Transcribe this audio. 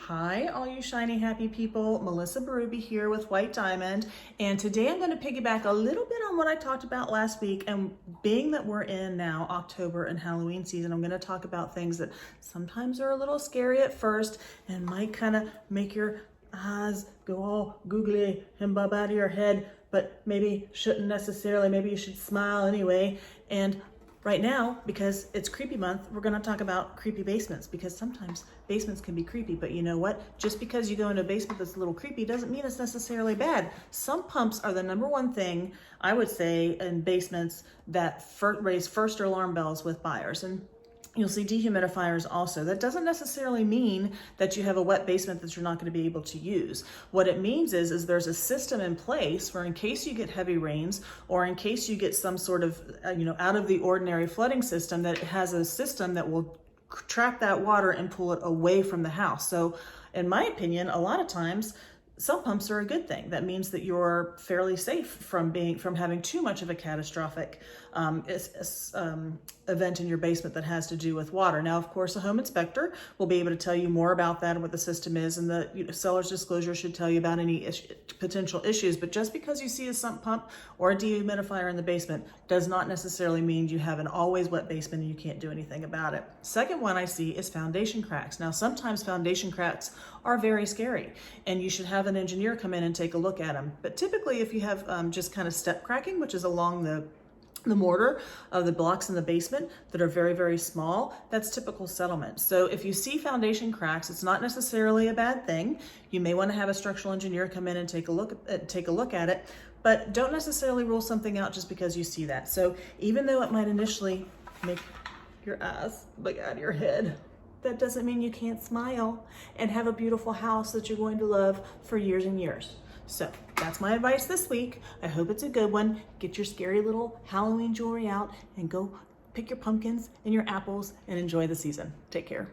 Hi, all you shiny happy people. Melissa Berube here with White Diamond. And today I'm going to piggyback a little bit on what I talked about last week. And being that we're in now October and Halloween season, I'm going to talk about things that sometimes are a little scary at first and might kind of make your eyes go all googly and bub out of your head, but maybe shouldn't necessarily. Maybe you should smile anyway. And right now, because it's creepy month, we're gonna talk about creepy basements, because sometimes basements can be creepy, but you know what? Just because you go into a basement that's a little creepy doesn't mean it's necessarily bad. Sump pumps are the number one thing, I would say, in basements that raise first alarm bells with buyers. And you'll see dehumidifiers also. That doesn't necessarily mean that you have a wet basement that you're not going to be able to use. What it means is there's a system in place where in case you get heavy rains or in case you get some sort of out of the ordinary flooding system, that it has a system that will trap that water and pull it away from the house. So in my opinion, a lot of times sump pumps are a good thing. That means that you're fairly safe from having too much of a catastrophic event in your basement that has to do with water. Now, of course, a home inspector will be able to tell you more about that and what the system is, and the seller's disclosure should tell you about any potential issues. But just because you see a sump pump or a dehumidifier in the basement does not necessarily mean you have an always wet basement and you can't do anything about it. Second one I see is foundation cracks. Now, sometimes foundation cracks are very scary, and you should have an engineer come in and take a look at them. But typically, if you have just kind of step cracking, which is along the mortar of the blocks in the basement that are very, very small, that's typical settlement. So if you see foundation cracks, it's not necessarily a bad thing. You may want to have a structural engineer come in and take a look at it, but don't necessarily rule something out just because you see that. So even though it might initially make your eyes look out of your head, that doesn't mean you can't smile and have a beautiful house that you're going to love for years and years. So that's my advice this week. I hope it's a good one. Get your scary little Halloween jewelry out and go pick your pumpkins and your apples and enjoy the season. Take care.